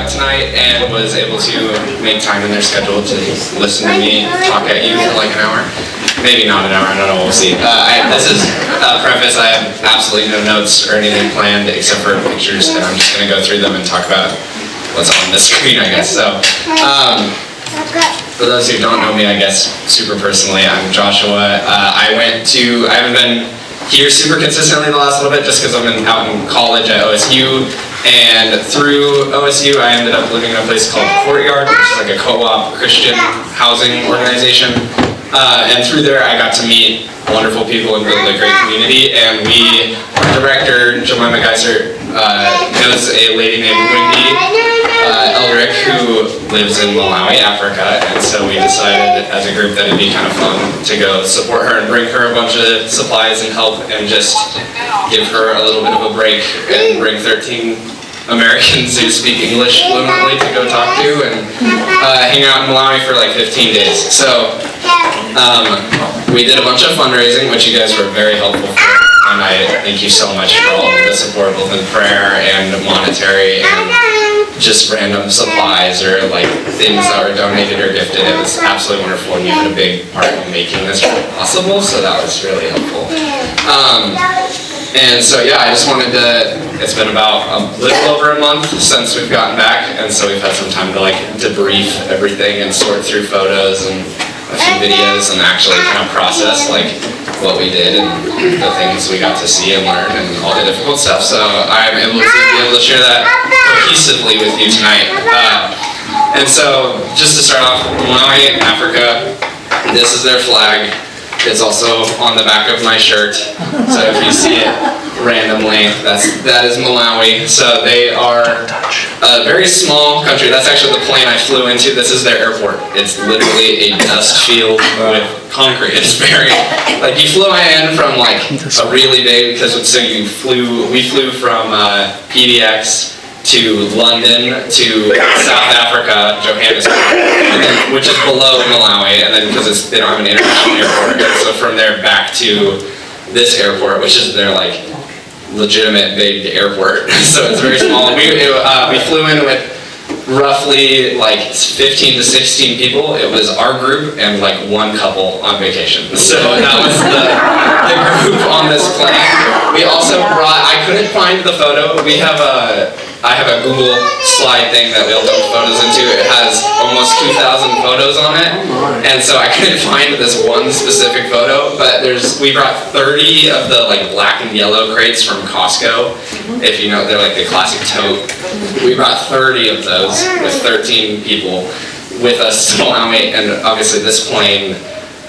out tonight and was able to make time in their schedule to listen to me talk at you for like an hour. Maybe not an hour, I don't know, we'll see. This is a preface, I have absolutely no notes or anything planned except for pictures, and I'm just going to go through them and talk about what's on the screen, I guess. So, for those who don't know me, I guess, super personally, I'm Joshua. I haven't been here super consistently the last little bit just because I'm out in college at OSU, and through OSU I ended up living in a place called Courtyard, which is like a co-op Christian housing organization. And through there, I got to meet wonderful people and build a great community. And our director, Jemima Geiser, knows a lady named Wendy Eldrick who lives in Malawi, Africa. And so we decided as a group that it'd be kind of fun to go support her and bring her a bunch of supplies and help and just give her a little bit of a break and bring 13 Americans who speak English fluently to go talk to and hang out in Malawi for like 15 days. So we did a bunch of fundraising, which you guys were very helpful for, and I thank you so much for all of the support, both in prayer and monetary and just random supplies or like things that were donated or gifted. It was absolutely wonderful, and you had a big part in making this possible, so that was really helpful. And so yeah, I just wanted to, it's been about a little over a month since we've gotten back, and so we've had some time to like debrief everything and sort through photos and a few videos and actually kind of process like what we did and the things we got to see and learn and all the difficult stuff. So I'm able to be able to share that cohesively with you tonight. And so just to start off, Malawi, Africa, this is their flag. It's also on the back of my shirt, so if you see it randomly, that is Malawi. So they are a very small country. That's actually the plane I flew into. This is their airport. It's literally a dust field with concrete. It's very, like you flew in from like a really big, we flew from PDX to London to South Africa, Johannesburg, and then, which is below Malawi, and then because they don't have an international airport, and so from there back to this airport, which is their like legitimate big airport. So it's very small. We flew in with roughly like 15 to 16 people. It was our group and like one couple on vacation. So that was the group on this plane. We also I couldn't find the photo. I have a Google slide thing that we'll dump photos into. It has almost 2,000 photos on it, and so I couldn't find this one specific photo, but we brought 30 of the like black and yellow crates from Costco. If you know, they're like the classic tote. We brought 30 of those with 13 people with us to Malawi, and obviously this plane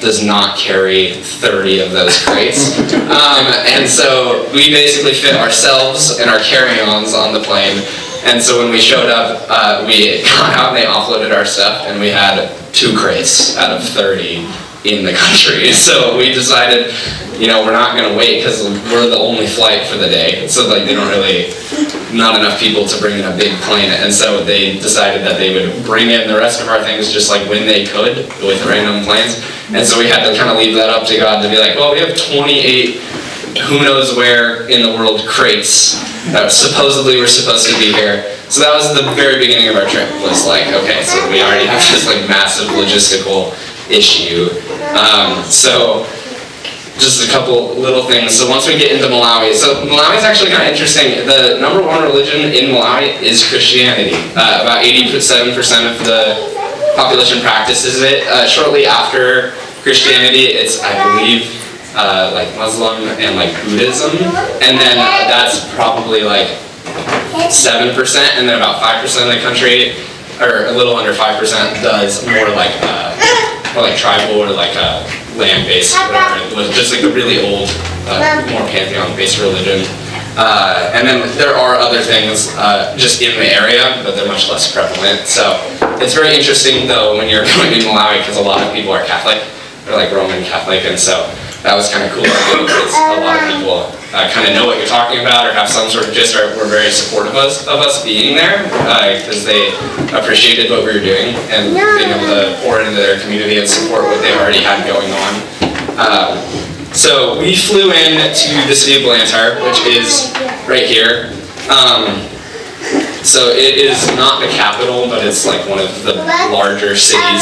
does not carry 30 of those crates. And so we basically fit ourselves and our carry-ons on the plane. And so when we showed up, we got out and they offloaded our stuff, and we had 2 crates out of 30 in the country. So we decided, we're not going to wait because we're the only flight for the day. So like not enough people to bring in a big plane. And so they decided that they would bring in the rest of our things just like when they could with random planes. And so we had to kind of leave that up to God to be like, well, we have 28 who knows where in the world crates that supposedly were supposed to be here. So that was the very beginning of our trip, was like, okay, so we already have this like massive logistical issue. So just a couple little things. So once we get into Malawi, so Malawi is actually kind of interesting. The number 1 religion in Malawi is Christianity. About 87% of the population practices it. Shortly after Christianity, it's, I believe, like Muslim and like Buddhism, and then that's probably like 7%, and then about 5% of the country, or a little under 5%, does more like tribal or like land-based, whatever. It was just like a really old, more pantheon-based religion. And then there are other things just in the area, but they're much less prevalent. So it's very interesting though when you're going to Malawi, because a lot of people are Catholic, they're like Roman Catholic, and so that was kind of cool because a lot of people kind of know what you're talking about or have some sort of gist, or were very supportive of us being there because they appreciated what we were doing and being able to pour into their community and support what they already had going on. So we flew in to the city of Blantyre, which is right here. So it is not the capital, but it's like one of the larger cities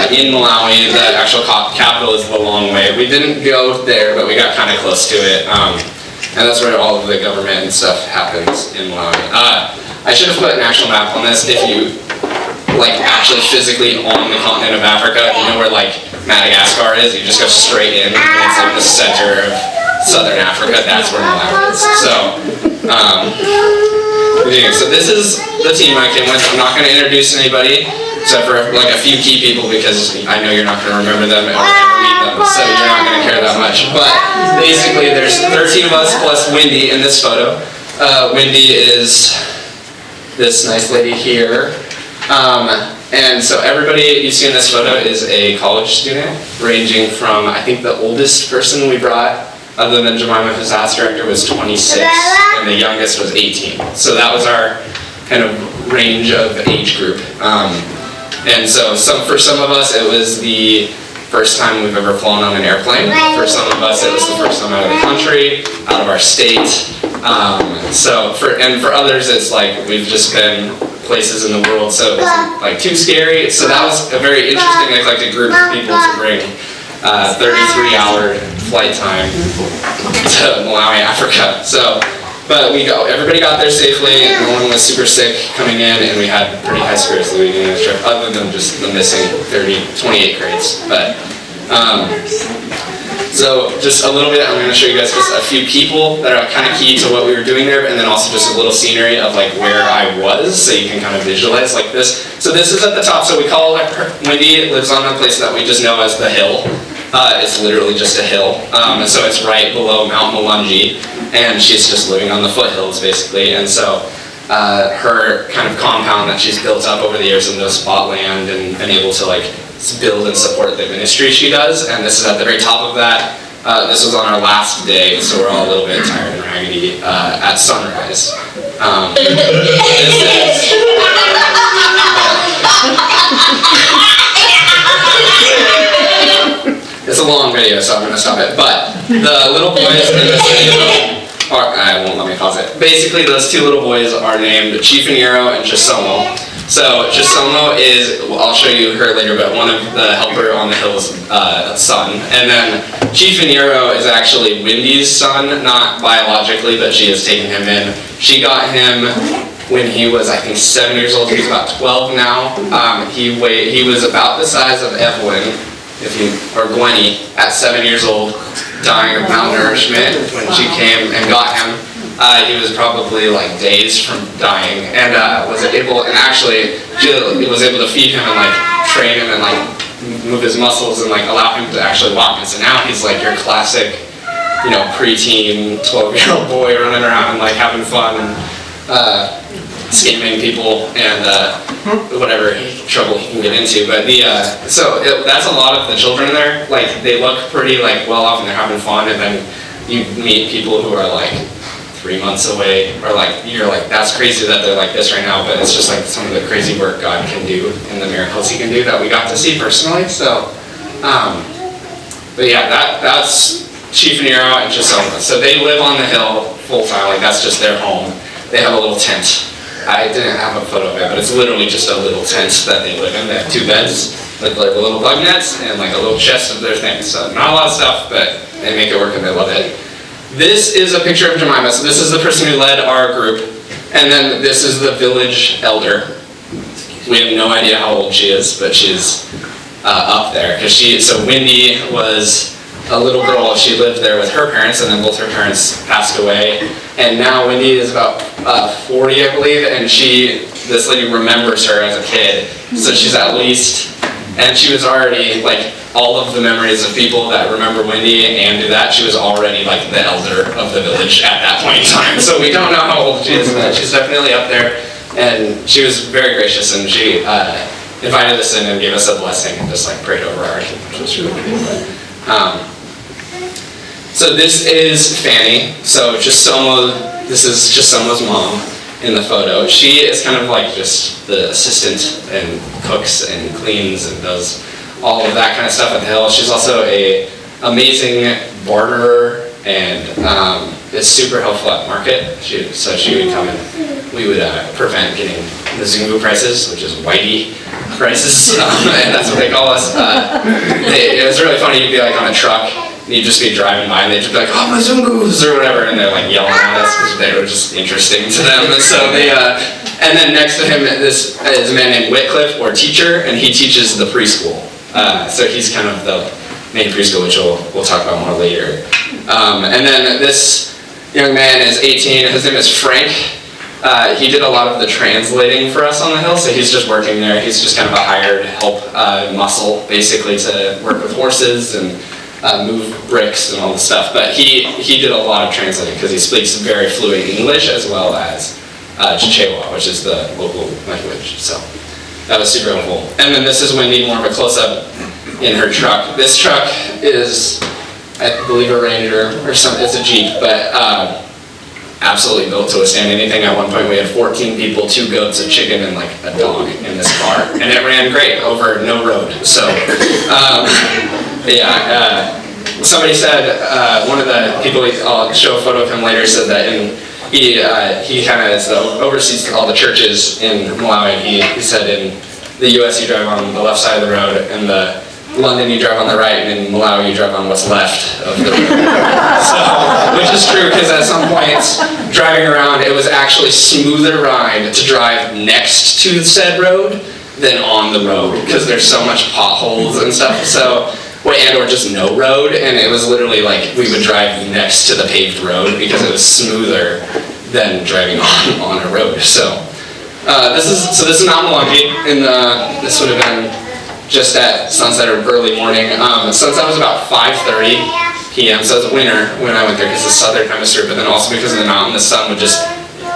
in Malawi. The actual capital is the long way. We didn't go there, but we got kind of close to it. And that's where all of the government and stuff happens in Malawi. I should have put an actual map on this. If you like actually physically on the continent of Africa, you know where like Madagascar is, you just go straight in, and it's like the center of southern Africa. That's where Malawi is. So this is the team I came with. I'm not going to introduce anybody except for like a few key people because I know you're not going to remember them or ever meet them, so you're not going to care that much. But basically, there's 13 of us plus Wendy in this photo. Wendy is this nice lady here. And so everybody you see in this photo is a college student, ranging from, I think the oldest person we brought, other than Jemima, who's the house director, was 26, and the youngest was 18. So that was our kind of range of age group. And so for some of us, it was the first time we've ever flown on an airplane. For some of us, it was the first time out of the country, out of our state. For others, it's like we've just been places in the world, so it wasn't like too scary. So that was a very interesting eclectic group of people to bring 33-hour flight time to Malawi, Africa. But everybody got there safely. No one was super sick coming in, and we had pretty high spirits at the beginning of the trip, other than just the missing 28 crates. But so just a little bit, I'm going to show you guys just a few people that are kind of key to what we were doing there, and then also just a little scenery of like where I was, so you can kind of visualize like this. So this is at the top, so we call it, Wendy lives on a place that we just know as the hill. It's literally just a hill, so it's right below Mount Mulunji, and she's just living on the foothills basically, and so her kind of compound that she's built up over the years in the spot land and been able to like build and support the ministry she does, and this is at the very top of that. This was on our last day, so we're all a little bit tired and raggedy at sunrise. It's a long video, so I'm going to stop it. But the little boys in this video I won't let me pause it. Basically, those two little boys are named Chifaniro and Chisomo. So Chisomo is, I'll show you her later, but one of the helper on the hill's son. And then Chifaniro is actually Wendy's son, not biologically, but she has taken him in. She got him when he was, I think, 7 years old. He's about 12 now. He was about the size of Evelyn, or Gwenny, at 7 years old, dying of malnourishment when she came and got him. He was probably like days from dying, and was able to feed him and like train him and like move his muscles and like allow him to actually walk. And so now he's like your classic, preteen 12-year-old boy running around and like having fun and scamming people and whatever trouble he can get into. But that's a lot of the children there. Like they look pretty like well off and they're having fun, and then you meet people who are like 3 months away, or like you're like, that's crazy that they're like this right now, but it's just like some of the crazy work God can do and the miracles He can do that we got to see personally. So, but yeah, that's Chifaniro and Chisomo. So they live on the hill full time, like that's just their home. They have a little tent. I didn't have a photo of it, but it's literally just a little tent that they live in. They have 2 beds with like little bug nets and like a little chest of their things. So not a lot of stuff, but they make it work and they love it. This is a picture of Jemima. So this is the person who led our group. And then this is the village elder. We have no idea how old she is, but she's up there. So Wendy was a little girl. She lived there with her parents, and then both her parents passed away. And now Wendy is about 40, I believe, and this lady remembers her as a kid. So she's at least, and she was already like, all of the memories of people that remember Wendy and do that, she was already like the elder of the village at that point in time. So we don't know how old she is, but she's definitely up there. And she was very gracious, and she invited us in and gave us a blessing and just like prayed over our, which was really cool. So this is Fanny. So this is Chisomo's mom in the photo. She is kind of like just the assistant and cooks and cleans and does all of that kind of stuff at the hill. She's also a amazing barterer and is super helpful at market. So she would come and we would prevent getting the Zungu prices, which is whitey prices, and that's what they call us. It was really funny. You'd be like on a truck, and you'd just be driving by, and they'd just be like, "Oh, my Zungus," or whatever, and they're like yelling at us because they were just interesting to them. And so they, and then next to him, this is a man named Whitcliffe, or teacher, and he teaches the preschool. So he's kind of the main preschool, which we'll talk about more later. And then this young man is 18. His name is Frank. He did a lot of the translating for us on the hill, so he's just working there. He's just kind of a hired help muscle, basically, to work with horses and move bricks and all this stuff. But he did a lot of translating because he speaks very fluent English as well as Chichewa, which is the local language. So that was super helpful. And then this is Wendy, more of a close-up in her truck. This truck is, I believe, a Ranger or something. It's a Jeep, but absolutely built to withstand anything. At one point we had 14 people, 2 goats, a chicken, and like a dog in this car, and it ran great over no road. So somebody said, one of the people, I'll show a photo of him later, said that he kind of oversees all the churches in Malawi. He said in the US you drive on the left side of the road, and the London you drive on the right, and in Malawi you drive on what's left of the road. So, which is true, because at some points driving around it was actually smoother ride to drive next to said road than on the road, because there's so much potholes and stuff. So, or just no road, and it was literally like we would drive next to the paved road because it was smoother than driving on a road. So this is Mount Malawi, and this would have been just at sunset or early morning. Sunset was about 5:30 p.m. So it was winter when I went there because the southern hemisphere, but then also because of the mountain, the sun would just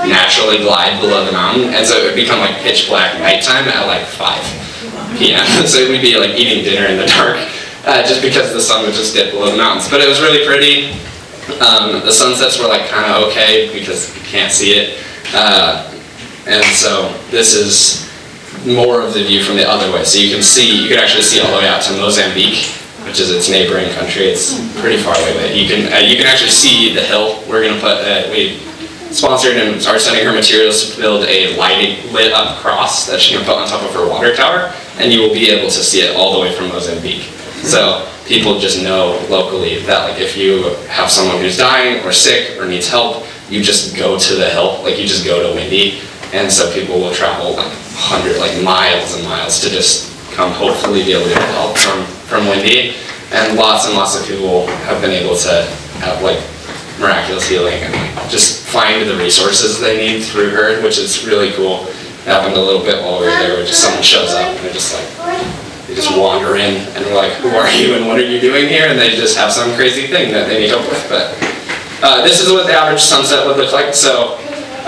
naturally glide below the mountain, and so it would become like pitch black nighttime at like 5 p.m. So we'd be like eating dinner in the dark. Just because the sun would just dip below the mountains. But it was really pretty. The sunsets were like kind of okay because you can't see it. And so this is more of the view from the other way. So you can actually see all the way out to Mozambique, which is its neighboring country. It's pretty far away, but you can actually see the hill. We're gonna put we sponsored and are sending her materials to build a lit up cross that she can put on top of her water tower, and you will be able to see it all the way from Mozambique. So people just know locally that like if you have someone who's dying or sick or needs help, you just go to the hill, like you just go to Windy, and so people will travel like miles and miles to just come hopefully be able to get help from Windy, and lots of people have been able to have like miraculous healing and just find the resources they need through her, which is really cool. It happened a little bit while we were there, where just someone shows up and they're just like, they just wander in and we're like, who are you and what are you doing here? And they just have some crazy thing that they need help with. But this is what the average sunset would look like. So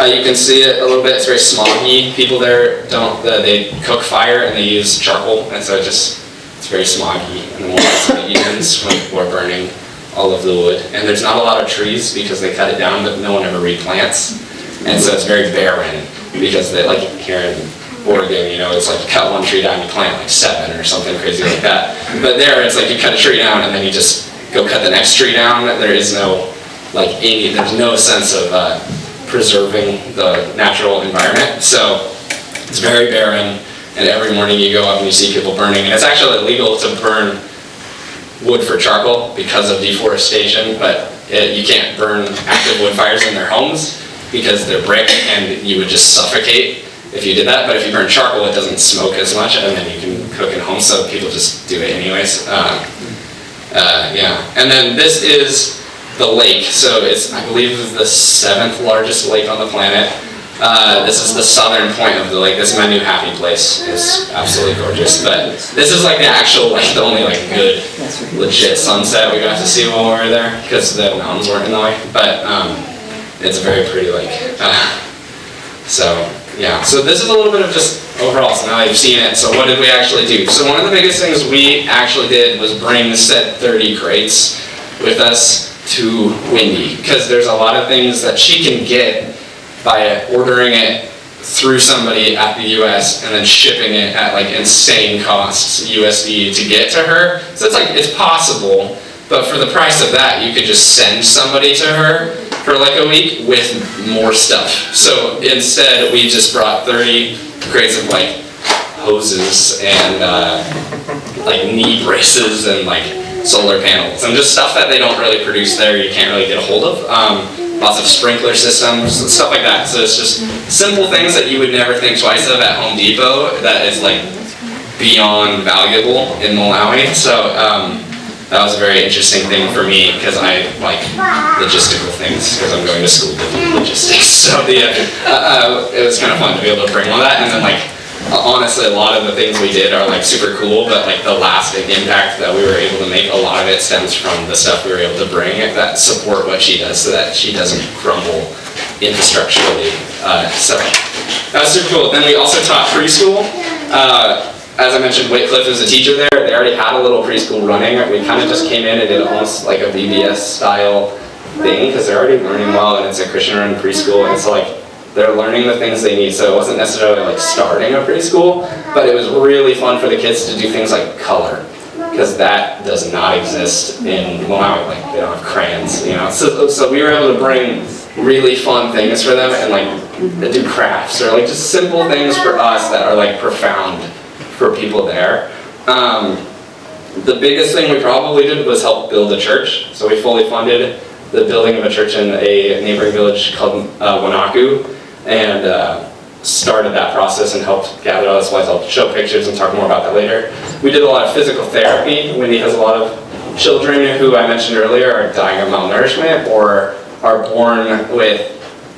you can see it a little bit. It's very smoggy. People there they cook fire and they use charcoal, and so it's very smoggy in the mornings and the evenings when people are burning all of the wood. And there's not a lot of trees because they cut it down, but no one ever replants. And so it's very barren because they, like here in Oregon, it's like you cut one tree down, you plant like 7 or something crazy like that. But there, it's like you cut a tree down and then you just go cut the next tree down. There is no there's no sense of preserving the natural environment. So it's very barren, and every morning you go up and you see people burning. And it's actually illegal to burn wood for charcoal because of deforestation, but you can't burn active wood fires in their homes because they're brick and you would just suffocate if you did that. But if you burn charcoal, it doesn't smoke as much, and then you can cook at home, so people just do it anyways. And then this is the lake. So it's, I believe, the 7th largest lake on the planet. This is the southern point of the lake. This is my new happy place. It's absolutely gorgeous. But this is like the actual, the only good, legit sunset we got to see while we were there, because the mountains weren't in the way. But it's a very pretty lake. So this is a little bit of just overall, so now that you've seen it, so what did we actually do? So one of the biggest things we actually did was bring said 30 crates with us to Windy, because there's a lot of things that she can get by ordering it through somebody at the US and then shipping it at insane costs USD to get to her. So it's possible, But for the price of that, you could just send somebody to her for like a week with more stuff. So instead, we just brought 30 crates of like hoses and like knee braces and like solar panels and just stuff that they don't really produce there, you can't really get a hold of. Lots of sprinkler systems and stuff like that. So it's just simple things that you would never think twice of at Home Depot that is like beyond valuable in Malawi. So that was a very interesting thing for me because I like logistical things because I'm going to school to do logistics. So it was kind of fun to be able to bring all that. And then like honestly, a lot of the things we did are like super cool, but like the lasting impact that we were able to make, a lot of it stems from the stuff we were able to bring that support what she does so that she doesn't crumble infrastructurally. So that was super cool. Then we also taught preschool. As I mentioned, Whitcliffe is a teacher there. They already had a little preschool running. We kind of just came in and did almost like a VBS style thing because they're already learning well and it's a Christian run preschool, and so like they're learning the things they need. So it wasn't necessarily like starting a preschool, but it was really fun for the kids to do things like color, because that does not exist in Malawi. Like they don't have crayons, you know. So we were able to bring really fun things for them and like do crafts or like just simple things for us that are like profound for people there. The biggest thing we probably did was help build a church. So we fully funded the building of a church in a neighboring village called Wanaku, and started that process and helped gather all the supplies. I'll show pictures and talk more about that later. We did a lot of physical therapy. Wendy has a lot of children who I mentioned earlier are dying of malnourishment or are born with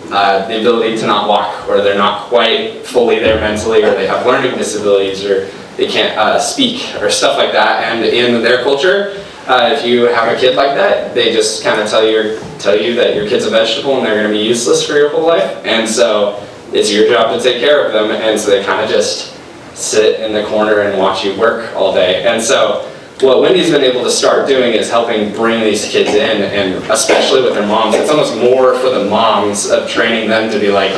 the ability to not walk, or they're not quite fully there mentally, or they have learning disabilities, or they can't speak, or stuff like that. And in their culture, if you have a kid like that, they just kind of tell you that your kid's a vegetable and they're going to be useless for your whole life. And so it's your job to take care of them. And so they kind of just sit in the corner and watch you work all day. And so what Wendy's been able to start doing is helping bring these kids in, and especially with their moms. It's almost more for the moms of training them to be like,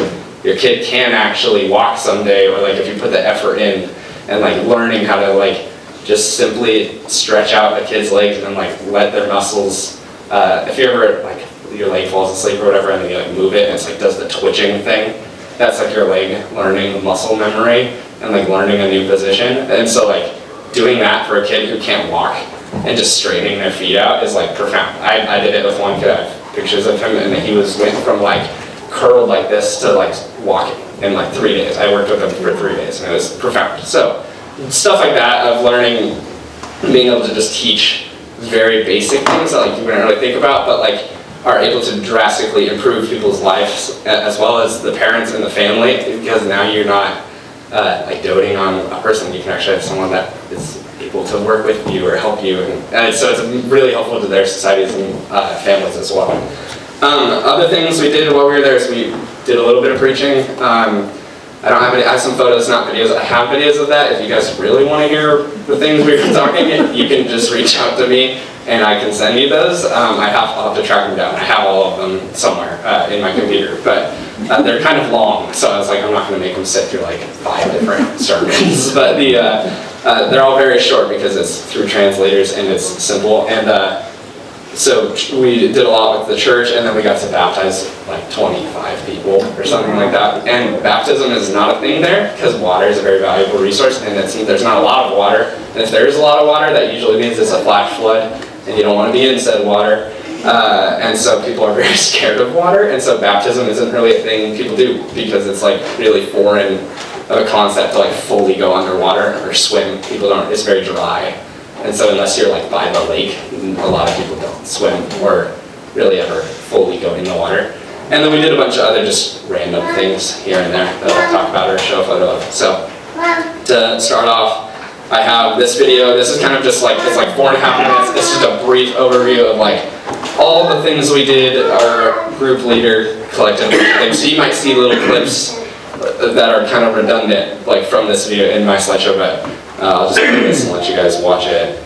your kid can actually walk someday, or like if you put the effort in, and like learning how to like just simply stretch out a kid's legs and like let their muscles, if you ever like your leg falls asleep or whatever and then you like move it and it's like does the twitching thing, that's like your leg learning muscle memory and like learning a new position. And so like doing that for a kid who can't walk and just straightening their feet out is like profound. I did it with one kid. I have pictures of him, and he went from like curled like this to like walking in like 3 days. I worked with him for 3 days and it was profound. So stuff like that of learning, being able to just teach very basic things that like you wouldn't really think about, but like are able to drastically improve people's lives as well as the parents and the family, because now you're not like doting on a person. You can actually have someone that is able to work with you or help you, and so it's really helpful to their societies and families as well. Other things we did while we were there is we did a little bit of preaching. I don't have any, I have some photos, not videos. I have videos of that. If you guys really want to hear the things we were talking, you can just reach out to me and I can send you those. I'll have to track them down. I have all of them somewhere in my computer, but they're kind of long, so I was like, I'm not going to make them sit through like 5 different sermons. But they're all very short because it's through translators and it's simple. And so we did a lot with the church, and then we got to baptize like 25 people or something like that. And baptism is not a thing there because water is a very valuable resource, and it seems there's not a lot of water. And if there's a lot of water, that usually means it's a flash flood, and you don't want to be in said water. And so people are very scared of water, and so baptism isn't really a thing people do because it's like really foreign of a concept to like fully go underwater or swim. People don't, it's very dry. And so unless you're like by the lake, a lot of people don't swim or really ever fully go in the water. And then we did a bunch of other just random things here and there that I'll talk about or show a photo of. So to start off, I have this video. This is kind of just like, it's like 4.5 minutes. It's just a brief overview of like all the things we did, our group leader collectively. So you might see little clips that are kind of redundant like from this video in my slideshow, but I'll just play this and let you guys watch it.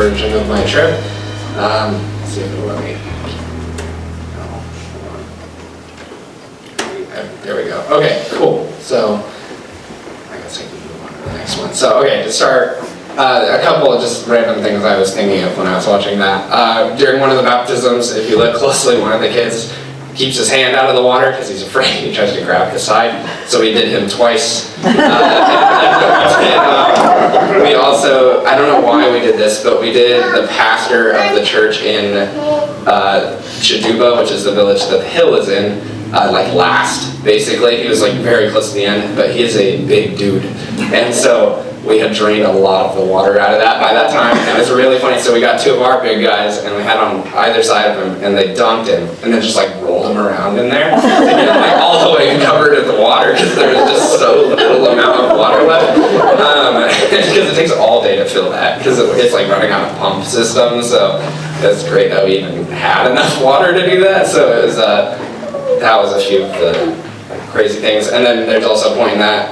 version of my trip. Let's see if it'll let me. There we go. Okay, cool. So, I guess I can move on to the next one. So, okay, to start, a couple of just random things I was thinking of when I was watching that. During one of the baptisms, if you look closely, one of the kids keeps his hand out of the water because he's afraid. He tries to grab the side. So we did him twice. We also, I don't know why we did this, but we did the pastor of the church in Chaduba, which is the village that the hill is in, like last, basically. He was like very close to the end, but he is a big dude. And so we had drained a lot of the water out of that by that time. And it was really funny. So we got two of our big guys, and we had on either side of him, and they dunked him, and then just like rolled him around in there. And he was like all the way covered in the water because there was just so little amount of water left. Because it takes all day to fill that, because it's like running out of pump system. So it's great that we even had enough water to do that. So it was, that was a few of the crazy things. And then there's also a point in that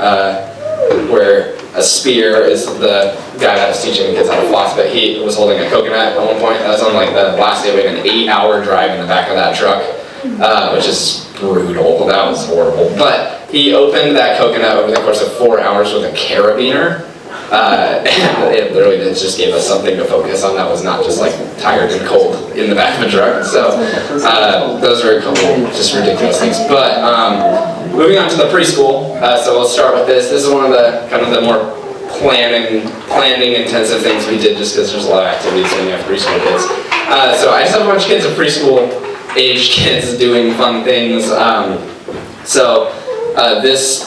where a spear is the guy that was teaching the kids how to floss, but he was holding a coconut at one point. That was on like the last day. We had an 8-hour drive in the back of that truck, which is brutal. That was horrible. But he opened that coconut over the course of 4 hours with a carabiner. And it literally just gave us something to focus on that was not just like tired and cold in the back of a truck. So those are a couple just ridiculous things. But moving on to the preschool, so we'll start with this. This is one of the kind of the more planning intensive things we did, just because there's a lot of activities when you have preschool kids. So I just have a bunch of kids of preschool age kids doing fun things.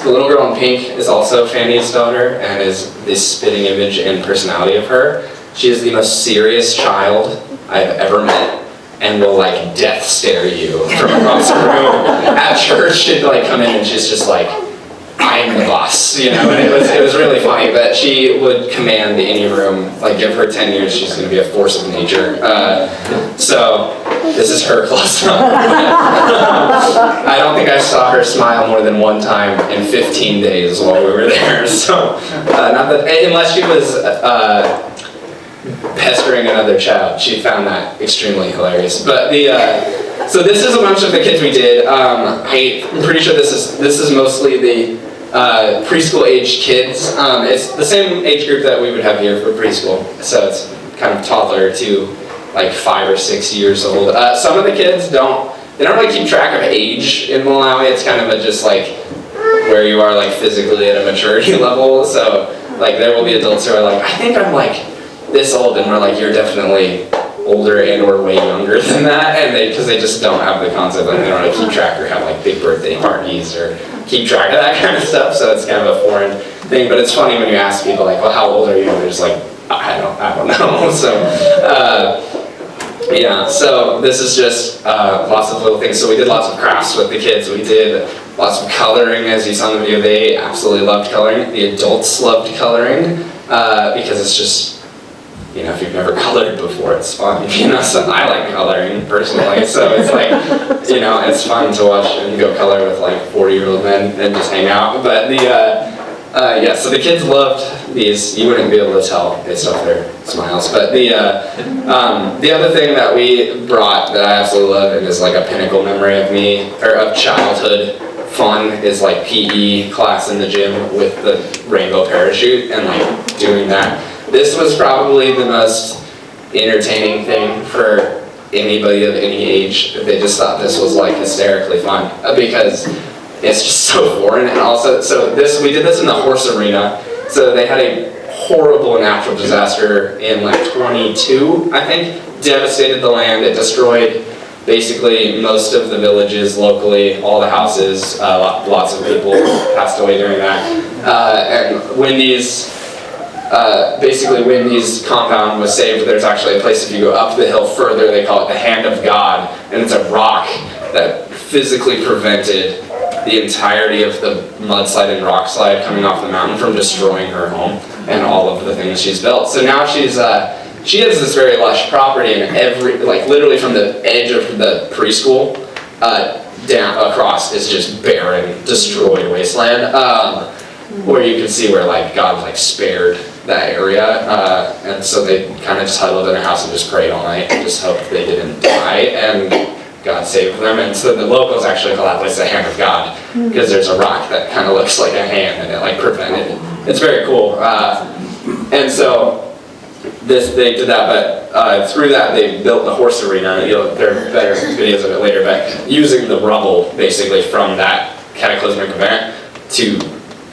The little girl in pink is also Fanny's daughter, and is this spitting image and personality of her. She is the most serious child I've ever met, and will like death stare you from across the room at church. She'd like come in and she's just like, I am the boss, you know. And it was really funny, but she would command any room. Like, give her 10 years, she's going to be a force of nature. So this is her close up. I don't think I saw her smile more than one time in 15 days while we were there. So not that, unless she was pestering another child. She found that extremely hilarious. But so this is a bunch of the kids we did. I'm pretty sure this is mostly the preschool age kids. It's the same age group that we would have here for preschool. So it's kind of toddler to like 5 or 6 years old. Some of the kids don't really keep track of age in Malawi. It's kind of just like where you are like physically at a maturity level. So like there will be adults who are like, I think I'm like this old, and we're like, you're definitely older and or way younger than that, and because they just don't have the concept, like they don't really keep track or have like big birthday parties or keep track of that kind of stuff. So it's kind of a foreign thing, but it's funny when you ask people like, well, how old are you? And they're just like, I don't know. So yeah, so this is just lots of little things. So we did lots of crafts with the kids. We did lots of coloring, as you saw in the video. They absolutely loved coloring. The adults loved coloring because it's just, you know, if you've never colored before, it's fun. You know, so I like coloring personally. So it's like, you know, it's fun to watch and go color with like 40-year-old men and just hang out. But yeah, so the kids loved these. You wouldn't be able to tell based off their smiles. But the other thing that we brought that I absolutely love, and is like a pinnacle memory of me, or of childhood fun, is like PE class in the gym with the rainbow parachute and like doing that. This was probably the most entertaining thing for anybody of any age. They just thought this was like hysterically fun because it's just so foreign. And also, we did this in the horse arena. So they had a horrible natural disaster in like 22, I think, devastated the land. It destroyed basically most of the villages locally, all the houses. Lots of people passed away during that. And when Wendy's compound was saved, there's actually a place, if you go up the hill further, they call it the Hand of God, and it's a rock that physically prevented the entirety of the mudslide and rock slide coming off the mountain from destroying her home and all of the things she's built. So now she has this very lush property, and literally from the edge of the preschool down across is just barren, destroyed wasteland, where you can see where like God like spared that area, and so they kind of just huddled in their house and just prayed all night and just hoped they didn't die, and God saved them. And so the locals actually call that place the hand of God, because there's a rock that kind of looks like a hand, and it like prevented it. It's very cool. And so they did that, but through that they built the horse arena. There are better videos of it later, but using the rubble basically from that cataclysmic event to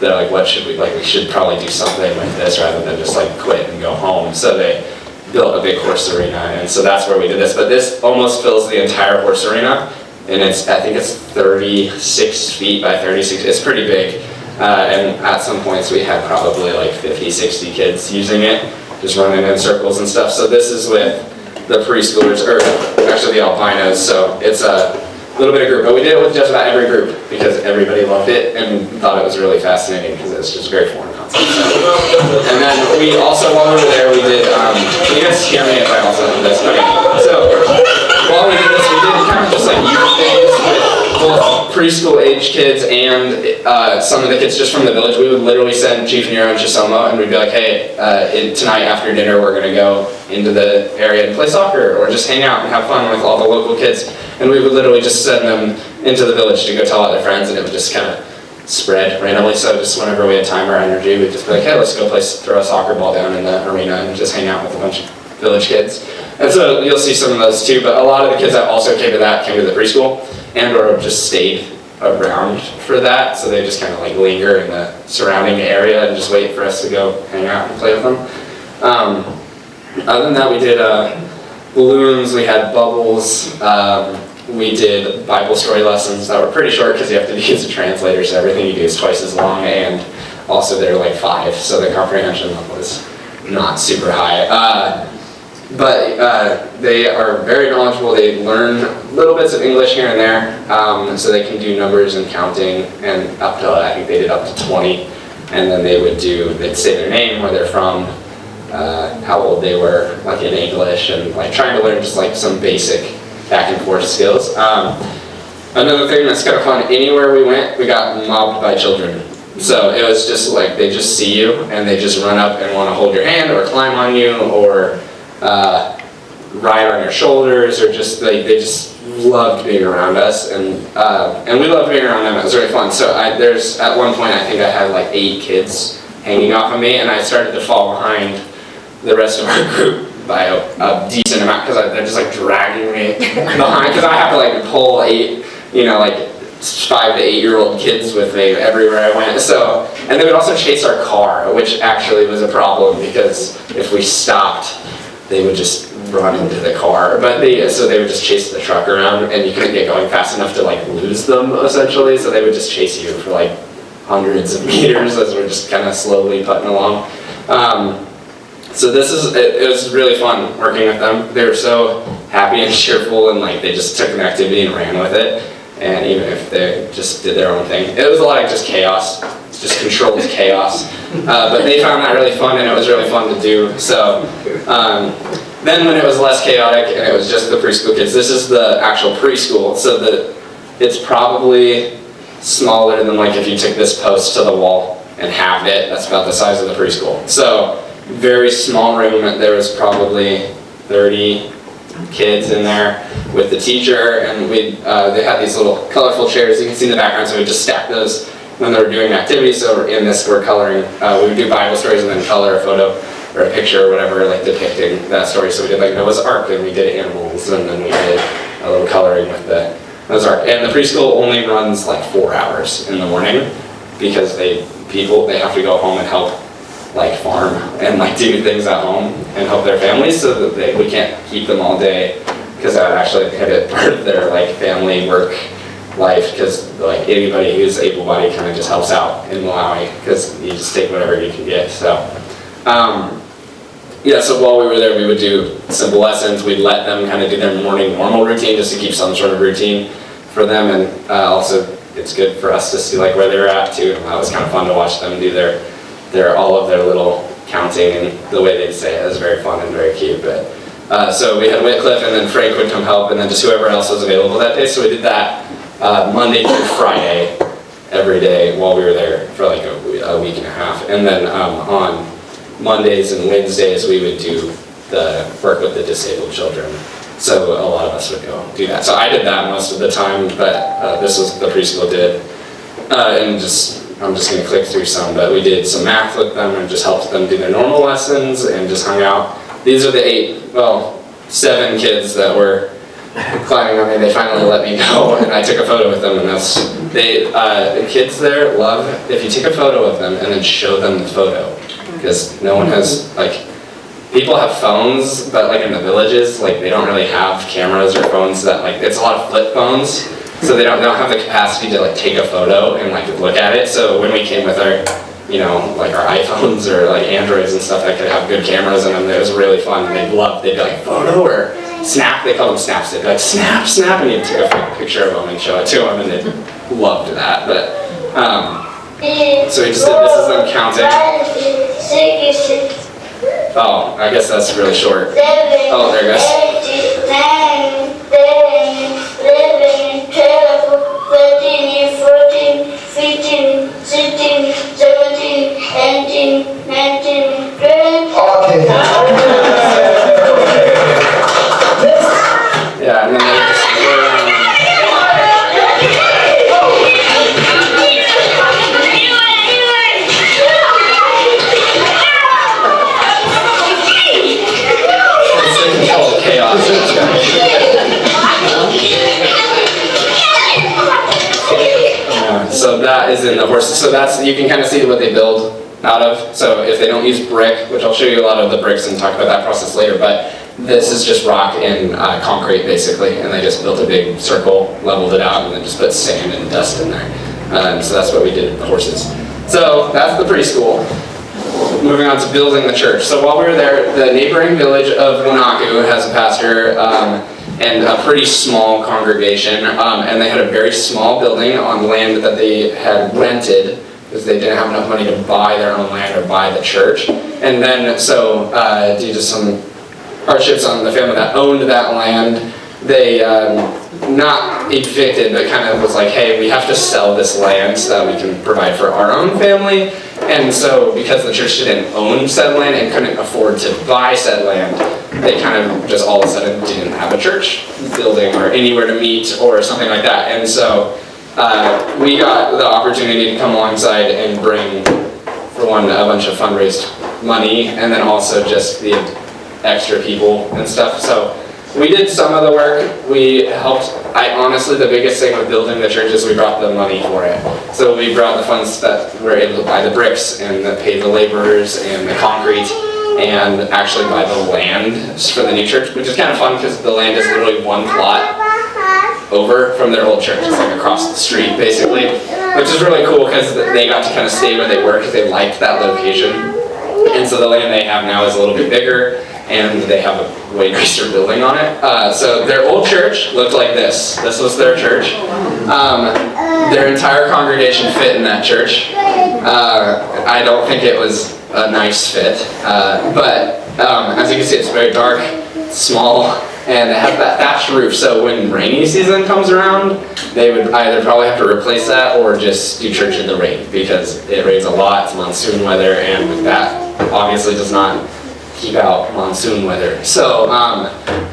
they're like, what should we, like, we should probably do something with this rather than just like quit and go home. So they built a big horse arena, and so that's where we did this. But this almost fills the entire horse arena, and I think it's 36 feet by 36, it's pretty big. And at some points we had probably like 50, 60 kids using it, just running in circles and stuff. So this is with the preschoolers, or actually the albinos, so it's a little bit of group, but we did it with just about every group because everybody loved it and thought it was really fascinating because it's just a very foreign concept. So. And then we also, while we were there, we did, can you guys hear me if I also do this? Okay, so while we did this, we did kind of just like youth things with both preschool age kids and some of the kids just from the village. We would literally send Chief Nero and Chisomo and we'd be like, hey, tonight after dinner we're gonna go into the area and play soccer or just hang out and have fun with all the local kids. And we would literally just send them into the village to go tell all their friends, and it would just kind of spread randomly. So just whenever we had time or energy, we'd just be like, hey, let's go throw a soccer ball down in the arena and just hang out with a bunch of village kids. And so you'll see some of those too, but a lot of the kids that also came to that came to the preschool and or just stayed around for that. So they just kind of like linger in the surrounding area and just wait for us to go hang out and play with them. Other than that, we did balloons, we had bubbles, we did Bible story lessons that were pretty short because you have to use a translator, so everything you do is twice as long, and also they're like 5, so the comprehension level is not super high. But they are very knowledgeable. They learn little bits of English here and there, so they can do numbers and counting, and up to, I think they did up to 20, and then they'd say their name, where they're from, how old they were, like in English, and like trying to learn just like some basic back and forth skills. Another thing that's kind of fun, anywhere we went, we got mobbed by children. So it was just like, they just see you and they just run up and want to hold your hand or climb on you or ride on your shoulders, or just they just loved being around us, and we loved being around them. It was really fun. So there's at one point I think I had like 8 kids hanging off of me, and I started to fall behind the rest of our group by a decent amount because they're just like dragging me behind, because I have to like pull 8, like 5 to 8-year-old kids with me everywhere I went. So, and they would also chase our car, which actually was a problem because if we stopped, they would just run into the car. But so they would just chase the truck around, and you couldn't get going fast enough to like lose them essentially. So they would just chase you for like hundreds of meters as we're just kind of slowly putting along. So it was really fun working with them. They were so happy and cheerful, and like they just took an activity and ran with it. And even if they just did their own thing, it was a lot of just chaos, just controlled chaos. But they found that really fun, and it was really fun to do. So then when it was less chaotic and it was just the preschool kids, this is the actual preschool. So it's probably smaller than like if you took this post to the wall and halved it. That's about the size of the preschool. So very small room. There was probably 30 kids in there with the teacher, and they had these little colorful chairs. You can see in the background, so we just stacked those when they were doing activities. So in this, we're coloring. We would do Bible stories and then color a photo or a picture or whatever, like depicting that story. So we did like Noah's Ark, and we did animals, and then we did a little coloring with the Noah's Ark. And the preschool only runs like 4 hours in the morning because they have to go home and help like farm and like do things at home and help their families, so that we can't keep them all day, because that would actually inhibit part of their like family work life, because like anybody who's able-bodied kind of just helps out in Malawi, because you just take whatever you can get. So so while we were there, we would do simple lessons. We'd let them kind of do their morning normal routine just to keep some sort of routine for them, and also it's good for us to see like where they're at too. And that was kind of fun to watch them do all of their little counting, and the way they'd say it was very fun and very cute. But so we had Whitcliffe, and then Frank would come help, and then just whoever else was available that day. So we did that Monday through Friday every day while we were there for like a week and a half. And then on Mondays and Wednesdays we would do the work with the disabled children. So a lot of us would go do that. So I did that most of the time, but this was the preschool did. And I'm just going to click through some, but we did some math with them and just helped them do their normal lessons and just hung out. These are the 7 kids that were climbing on me. They finally let me go, and I took a photo with them. And the kids there love if you take a photo of them and then show them the photo, because no one has people have phones, but like in the villages, like they don't really have cameras or phones that it's a lot of flip phones. So they don't have the capacity to take a photo and look at it. So when we came with our, our iPhones or Androids and stuff that could have good cameras in them, it was really fun. They'd be like, photo or snap. They call them snaps. They'd be like, snap, snap, and you'd take a picture of them and show it to them, and they loved that. But so we just did. This is them counting. Oh, I guess that's really short. Oh, there it goes. 13, 14, 15, 16, 17, 18, 19, 20. Okay. Yeah, and then they just it's a controlled chaos. So that is in the horses. So that's, you can kind of see what they build out of. So if they don't use brick, which I'll show you a lot of the bricks and talk about that process later, but this is just rock and concrete basically, and they just built a big circle, leveled it out, and then just put sand and dust in there. So that's what we did with the horses. So that's the preschool. Moving on to building the church. So while we were there, the neighboring village of Wanaku has a pastor and a pretty small congregation, and they had a very small building on land that they had rented because they didn't have enough money to buy their own land or buy the church. And then, so due to some hardships on the family that owned that land, they not evicted, but kind of was like, hey, we have to sell this land so that we can provide for our own family. And so because the church didn't own said land and couldn't afford to buy said land, they kind of just all of a sudden didn't have a church building or anywhere to meet or something like that. And so we got the opportunity to come alongside and bring, for one, a bunch of fundraised money, and then also just the extra people and stuff. So we did some of the work. We helped. Honestly, the biggest thing with building the church is we brought the money for it. So we brought the funds that we were able to buy the bricks and pay the laborers and the concrete and actually buy the land for the new church, which is kind of fun because the land is literally one plot over from their old church. It's like across the street basically, which is really cool because they got to kind of stay where they were because they liked that location. And so the land they have now is a little bit bigger, and they have a way nicer building on it. So their old church looked like this. This was their church. Their entire congregation fit in that church. I don't think it was a nice fit, but as you can see, it's very dark, small, and it has that thatched roof. So when rainy season comes around, they would either probably have to replace that or just do church in the rain, because it rains a lot, it's monsoon weather, and that obviously does not keep out monsoon weather. So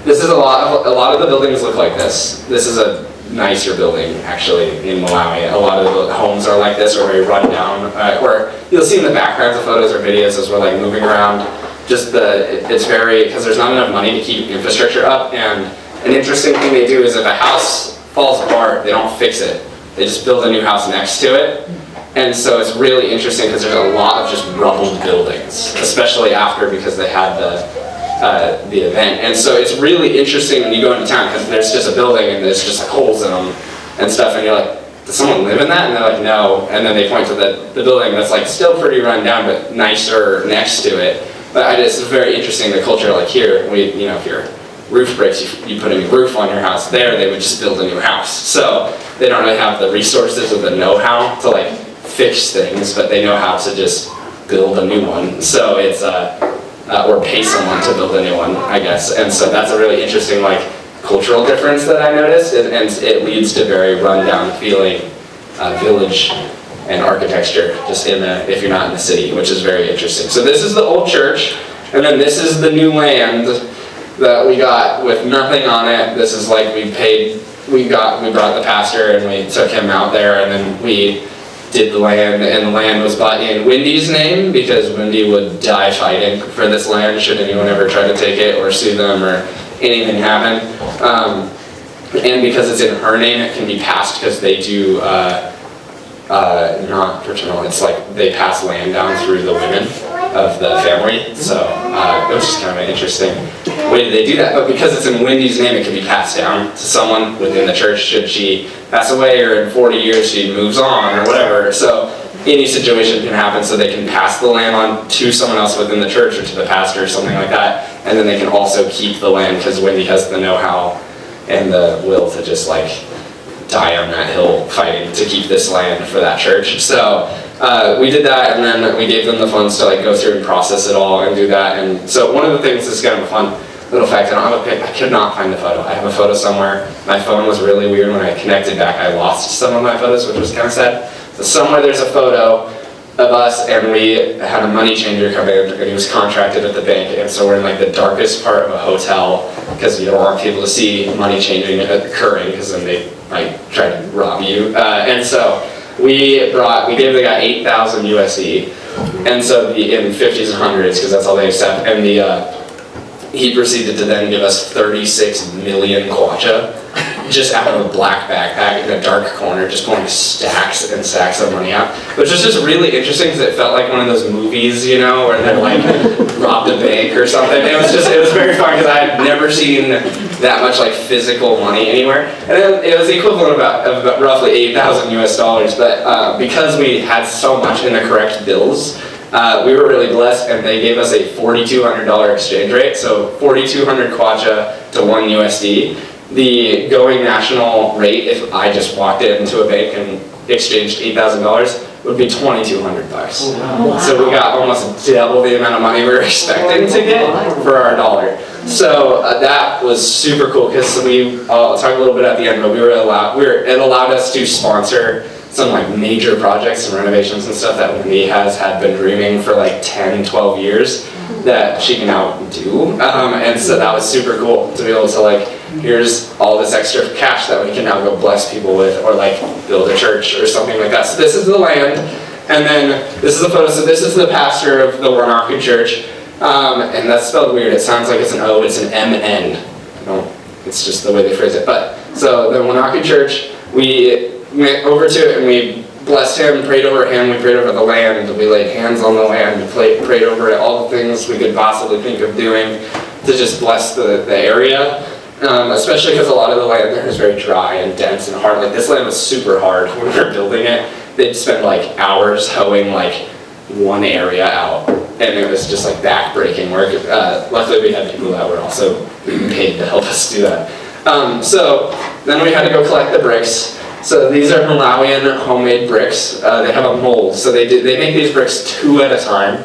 this is a lot of the buildings look like this. This is a nicer building actually in Malawi. A lot of the homes are like this, or very run down, where you'll see in the backgrounds of photos or videos as we're moving around. It's very, because there's not enough money to keep infrastructure up. And an interesting thing they do is if a house falls apart, they don't fix it. They just build a new house next to it. And so it's really interesting because there's a lot of just rubbled buildings, especially after, because they had the event. And so it's really interesting when you go into town, because there's just a building and there's just holes in them and stuff, and you're like, does someone live in that? And they're like, no. And then they point to the building that's still pretty run down but nicer next to it. But it's very interesting, the culture here, if your roof breaks, you put a new roof on your house. There they would just build a new house. So they don't really have the resources or the know-how to fix things, but they know how to just build a new one. So it's or pay someone to build a new one, I guess. And so that's a really interesting cultural difference that I noticed, and it leads to very rundown feeling village and architecture, just if you're not in the city, which is very interesting. So this is the old church, and then this is the new land that we got with nothing on it. This is like we brought the pastor and we took him out there, and then we did the land, and the land was bought in Wendy's name because Wendy would die fighting for this land should anyone ever try to take it or sue them or anything happen. And because it's in her name, it can be passed because they do not fraternal, it's like they pass land down through the women of the family. So it was just kind of an interesting way they do that. But because it's in Wendy's name, it can be passed down to someone within the church should she pass away, or in 40 years she moves on or whatever. So any situation can happen, so they can pass the land on to someone else within the church or to the pastor or something like that. And then they can also keep the land because Wendy has the know-how and the will to just like die on that hill fighting to keep this land for that church. So we did that, and then we gave them the funds to like go through and process it all and do that. And so one of the things, this is kind of a fun little fact, I could not find the photo. I have a photo somewhere. My phone was really weird when I connected back. I lost some of my photos, which was kind of sad. So somewhere there's a photo of us, and we had a money changer come in, and he was contracted at the bank, and so we're in like the darkest part of a hotel because you don't want people to see money changing occurring because then they might try to rob you. And so we gave the guy 8,000 USD, and so in 50s and 100s because that's all they accept, and he proceeded to then give us 36 million kwacha just out of a black backpack in a dark corner, just pulling stacks and stacks of money out, which was just really interesting because it felt like one of those movies, you know, where they're like robbed a bank or something. It was very fun because I had never seen that much like physical money anywhere, and it was the equivalent of about roughly 8,000 US dollars. But because we had so much in the correct bills, we were really blessed, and they gave us a $4,200 exchange rate, so 4,200 kwacha to 1 USD. The going national rate, if I just walked into a bank and exchanged $8,000, would be 2,200 bucks. Wow. So we got almost double the amount of money we were expecting to get for our dollar. So that was super cool because I'll talk a little bit at the end, but it allowed us to sponsor some like major projects and renovations and stuff that Wendy had been dreaming for like 10, 12 years that she can now do. And so that was super cool to be able to like, here's all this extra cash that we can now go bless people with, or like build a church or something like that. So this is the land, and then this is the photo. So this is the pastor of the Wanaku church, and that's spelled weird. It sounds like it's an O, it's an M-N. No, it's just the way they phrase it. But so the Wanaku church, we went over to it and we blessed him, prayed over him, we prayed over the land, we laid hands on the land, we prayed over it, all the things we could possibly think of doing to just bless the area. Especially because a lot of the land there is very dry and dense and hard. Like this land was super hard when we were building it. They'd spend like hours hoeing like one area out, and it was just like back-breaking work. Luckily we had people that were also paid to help us do that. So then we had to go collect the bricks. So these are Malawian homemade bricks. They have a mold, so they make these bricks 2 at a time.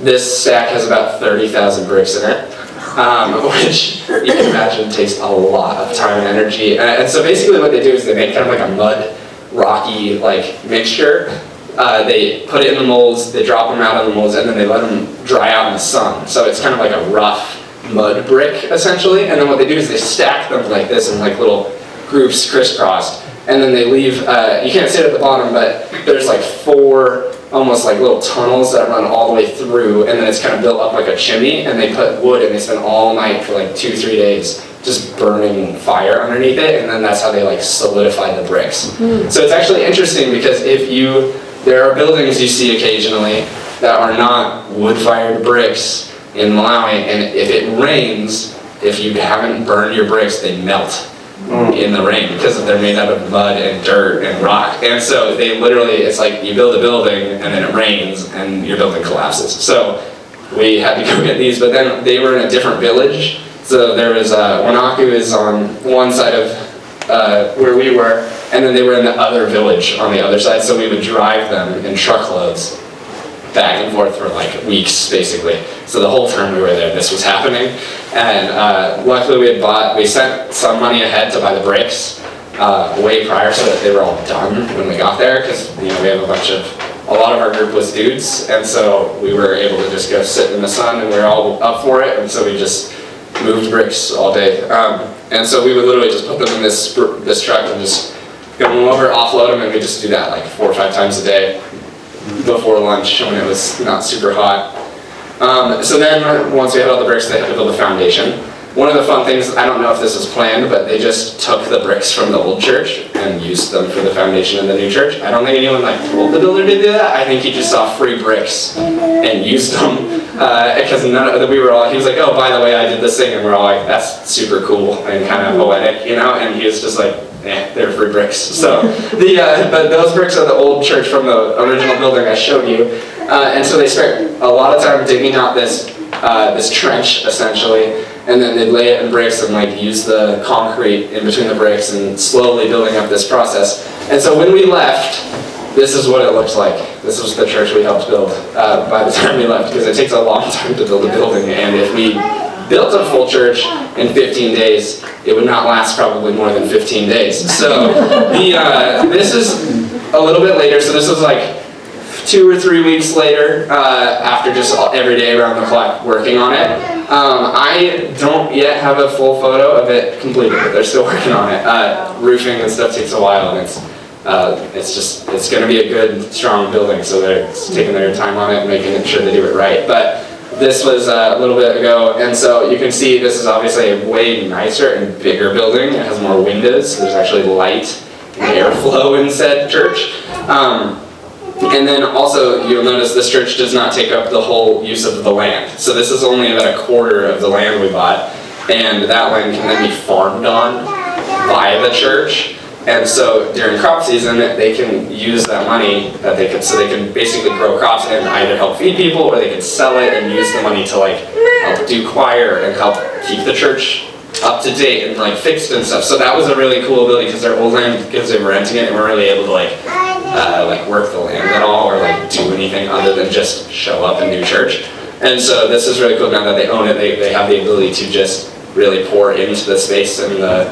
This stack has about 30,000 bricks in it. Which you can imagine takes a lot of time and energy. And so basically what they do is they make kind of like a mud, rocky like mixture. They put it in the molds, they drop them out on the molds, and then they let them dry out in the sun. So it's kind of like a rough mud brick essentially. And then what they do is they stack them like this in like little groups crisscrossed. And then they leave, you can't see it at the bottom, but there's like 4 almost like little tunnels that run all the way through, and then it's kind of built up like a chimney, and they put wood, and they spend all night for like 2-3 days just burning fire underneath it, and then that's how they like solidify the bricks. So it's actually interesting because there are buildings you see occasionally that are not wood-fired bricks in Malawi, and if it rains, if you haven't burned your bricks, they melt in the rain because they're made out of mud and dirt and rock. And so they literally, it's like you build a building and then it rains and your building collapses. So we had to go get these, but then they were in a different village. So there was, Wanaku is on one side of where we were, and then they were in the other village on the other side, so we would drive them in truckloads back and forth for like weeks basically. So the whole time we were there, this was happening. And luckily we sent some money ahead to buy the bricks, way prior so that they were all done when we got there, because we have a lot of our group was dudes, and so we were able to just go sit in the sun, and we were all up for it, and so we just moved bricks all day. And so we would literally just put them in this truck and just go over, offload them, and we just do that like 4 or 5 times a day before lunch when it was not super hot. So then once we had all the bricks, they had to build a foundation. One of the fun things, I don't know if this was planned, but they just took the bricks from the old church and used them for the foundation of the new church. I don't think anyone told the builder to do that. I think he just saw free bricks and used them because he was like, oh, by the way, I did this thing, and we're all like, that's super cool and kind of poetic, and he was just like, they're free bricks. So but those bricks are the old church from the original building I showed you, and so they spent a lot of time digging out this trench essentially. And then they'd lay it in bricks and use the concrete in between the bricks and slowly building up this process. And so when we left, this is what it looked like. This was the church we helped build by the time we left, because it takes a long time to build a building. And if we built a full church in 15 days, it would not last probably more than 15 days. So this is a little bit later. So this was 2 or 3 weeks later, after just every day around the clock working on it. I don't yet have a full photo of it completed, but they're still working on it. Roofing and stuff takes a while, and it's going to be a good, strong building, so they're taking their time on it and making sure they do it right. But this was a little bit ago, and so you can see this is obviously a way nicer and bigger building. It has more windows, so there's actually light and airflow in said church. And then also, you'll notice this church does not take up the whole use of the land. So this is only about 1/4 of the land we bought, and that land can then be farmed on by the church. And so during crop season, they can use that money that they can basically grow crops and either help feed people, or they can sell it and use the money to help do choir and help keep the church up to date and fixed and stuff. So that was a really cool ability, because their old land, because they were renting it, and weren't really able to work the land at all, or do anything other than just show up and do church. And so this is really cool. Now that they own it, they have the ability to just really pour into the space and the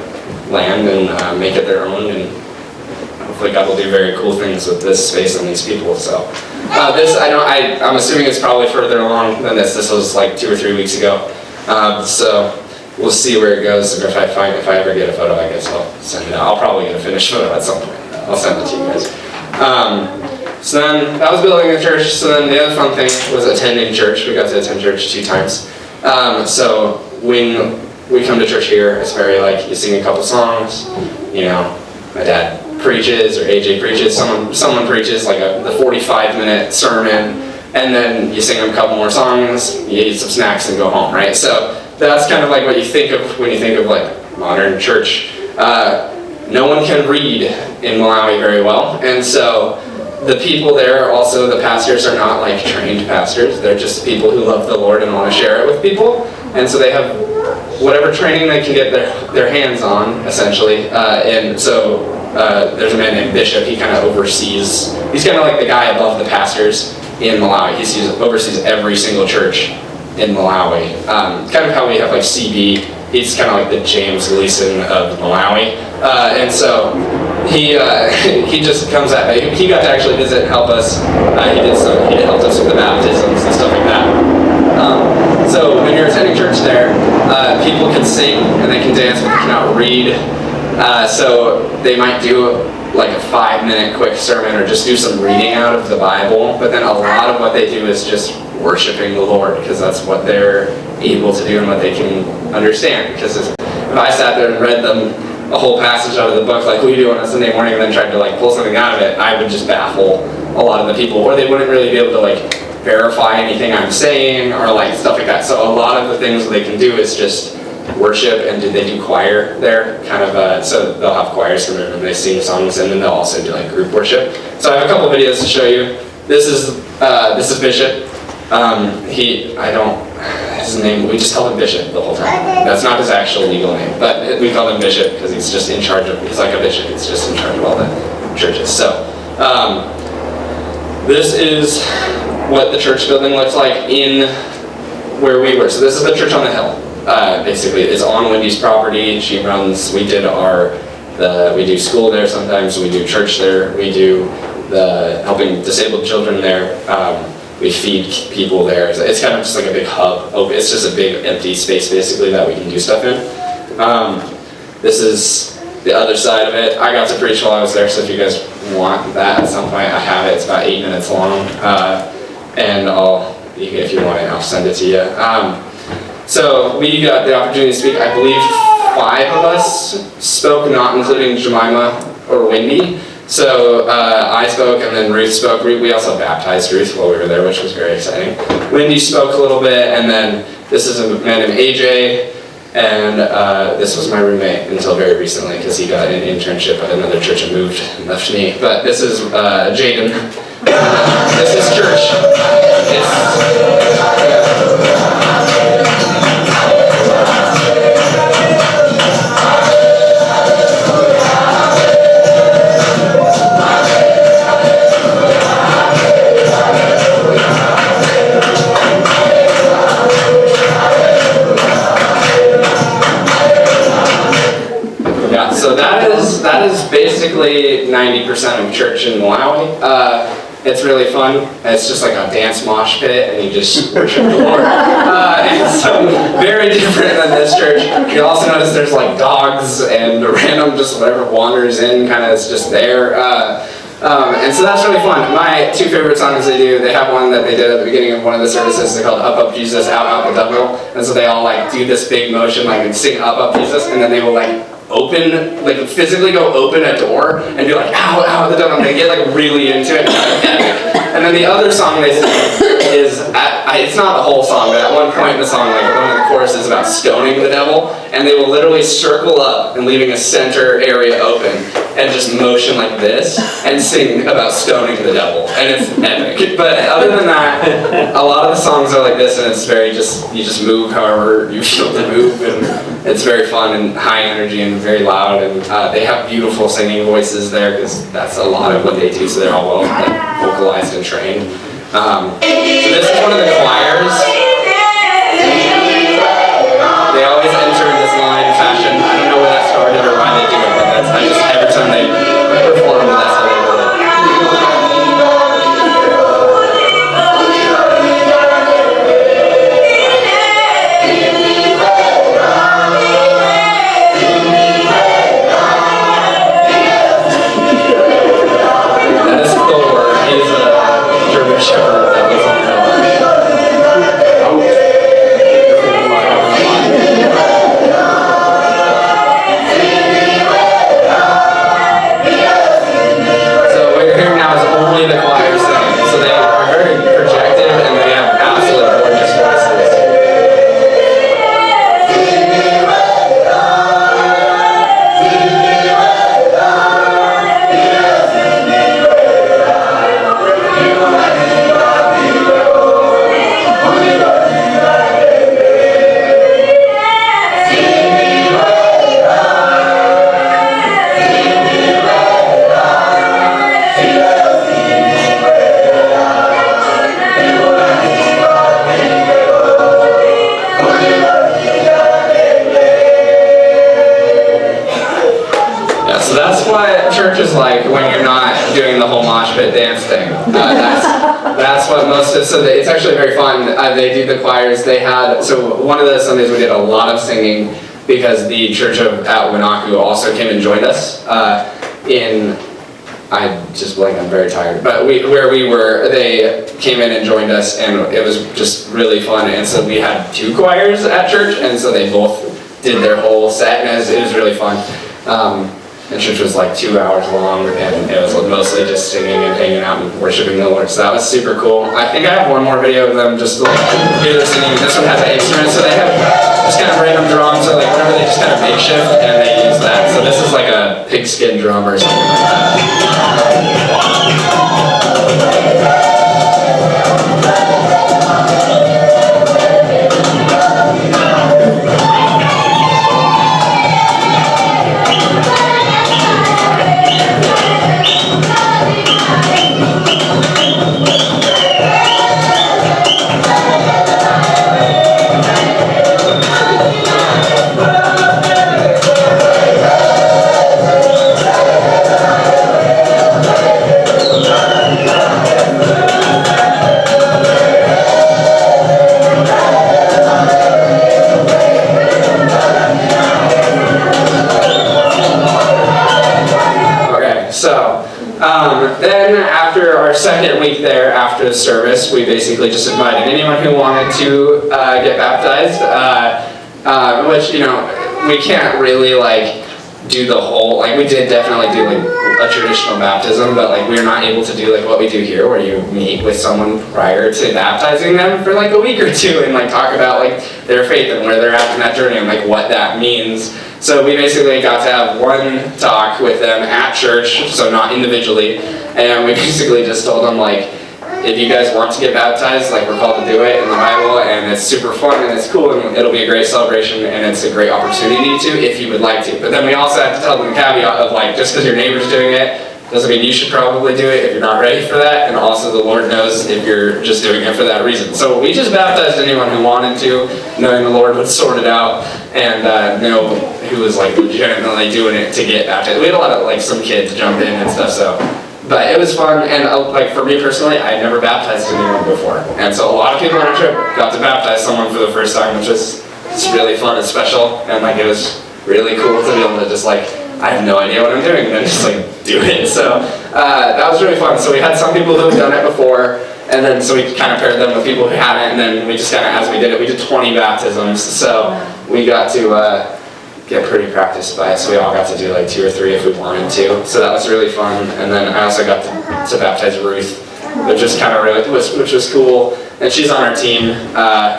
land and make it their own, and hopefully God will do very cool things with this space and these people. So I'm assuming it's probably further along than this. This was 2 or 3 weeks ago. So we'll see where it goes, and if I ever get a photo, I guess I'll send it out. I'll probably get a finished photo at some point. I'll send it to you guys. So then that was building the church. So then the other fun thing was attending church. We got to attend church 2 times. So when we come to church here, it's very you sing a couple songs. My dad preaches, or AJ preaches. Someone preaches the 45-minute sermon, and then you sing a couple more songs. You eat some snacks and go home, right? So that's kind of what you think of when you think of modern church. No one can read in Malawi very well, and so the people there, also the pastors, are not trained pastors. They're just people who love the Lord and want to share it with people, and so they have whatever training they can get their hands on, essentially. And so there's a man named Bishop. He kind of oversees. He's kind of the guy above the pastors in Malawi. He oversees every single church in Malawi. Kind of how we have CB. He's kind of the James Gleason of Malawi. And so he just comes out. He got to actually visit and help us. He helped us with the baptisms and stuff like that. So when you're attending church there, people can sing and they can dance, but they cannot read. So they might do a 5-minute quick sermon, or just do some reading out of the Bible. But then a lot of what they do is just worshiping the Lord, because that's what they're able to do and what they can understand. Because if I sat there and read them a whole passage out of the book like we do on a Sunday morning, and then tried to pull something out of it, I would just baffle a lot of the people, or they wouldn't really be able to verify anything I'm saying, or stuff like that. So a lot of the things they can do is just worship, and they do choir there, kind of, so they'll have choirs come in and they sing songs, and then they'll also do group worship. So I have a couple videos to show you. This is Bishop. His name, we just call him Bishop the whole time. That's not his actual legal name, but we call him Bishop because he's just in charge of, he's like a bishop, he's just in charge of all the churches. So, this is what the church building looks like in where we were. So this is the church on the hill. Basically, it's on Wendy's property. We did our We do school there sometimes, we do church there, we do helping disabled children there. We feed people there. It's kind of just like a big hub. It's just a big empty space basically that we can do stuff in. This is the other side of it. I got to preach while I was there, so if you guys want that at some point, I have it. It's about 8 minutes long. And if you want it, I'll send it to you. So we got the opportunity to speak. I believe 5 of us spoke, not including Jemima or Wendy. So I spoke, and then Ruth spoke. We also baptized Ruth while we were there, which was very exciting. Wendy spoke a little bit, and then this is a man named AJ, and this was my roommate until very recently because he got an internship at another church and moved and left me. But this is Jaden. This is church. So that is basically 90% of church in Malawi. It's really fun. It's just like a dance mosh pit, and you just worship the Lord. It's very different than this church. You'll also notice there's like dogs and random just whatever wanders in, kind of is just there. And so that's really fun. My 2 favorite songs they have one that they did at the beginning of one of the services. They're called Up Up Jesus, Out Out the Devil. And so they all like do this big motion, like and sing Up Up Jesus, and then they will like physically go open a door and be like, ow, ow, the devil. And they get like really into it. And then the other song they sing is, it's not the whole song, but at one point in the song, like one of the choruses is about stoning the devil, and they will literally circle up and leaving a center area open and just motion like this and sing about stoning the devil, and it's epic. But other than that, a lot of the songs are like this, and it's very you just move however you feel to move, and it's very fun and high energy and very loud, and they have beautiful singing voices there because that's a lot of what they do, so they're all well vocalized and trained. So this is one of the choirs. They always enter in this line fashion. I don't know where that started or why they do it, but that's every time they perform, that's how they do it. That is Thor. He's a German shepherd that was on the the choir singing, so they are very projective and they have absolutely gorgeous voices. Is like when you're not doing the whole mosh pit dance thing. That's what most of. So it's actually very fun. They do the choirs. They had one of the Sundays we did a lot of singing because the church at Winaku also came and joined us I'm very tired. But where we were, they came in and joined us, and it was just really fun. And so we had 2 choirs at church, and so they both did their whole set, and it was really fun. The church was like 2 hours long, and it was mostly just singing and hanging out and worshiping the Lord. So that was super cool. I think I have one more video of them just like here they're singing. This one has an instrument, so they have just kind of random drums or like whatever they just kind of makeshift, and they use that. So this is like a pigskin drum or something like that. Then after our second week there, after the service, we basically just invited anyone who wanted to get baptized, which, you know, we can't really like do the whole, like we did definitely do like a traditional baptism, but like we're not able to do like what we do here where you meet with someone prior to baptizing them for like a week or two and like talk about like their faith and where they're at in that journey and like what that means. So we basically got to have one talk with them at church, so not individually, and we basically just told them like, if you guys want to get baptized, like we're called to do it in the Bible, and it's super fun and it's cool and it'll be a great celebration and it's a great opportunity to if you would like to. But then we also have to tell them the caveat of like, just because your neighbor's doing it doesn't mean you should probably do it if you're not ready for that, and also the Lord knows if you're just doing it for that reason. So we just baptized anyone who wanted to, knowing the Lord would sort it out and know who was like legitimately doing it to get baptized. We had a lot of like some kids jump in and stuff, so. But it was fun, and like for me personally, I had never baptized anyone before. And so a lot of people on our trip got to baptize someone for the first time, which was just really fun and special. And like it was really cool to be able to just like, I have no idea what I'm doing, and then just like do it. So that was really fun. So we had some people who had done it before, and then so we kind of paired them with people who hadn't, and then we just kind of, as we did it, we did 20 baptisms. So we got to get pretty practiced by it, so we all got to do like 2 or 3 if we wanted to. So that was really fun. And then I also got to baptize Ruth, which was kind of really, which was cool. And she's on our team,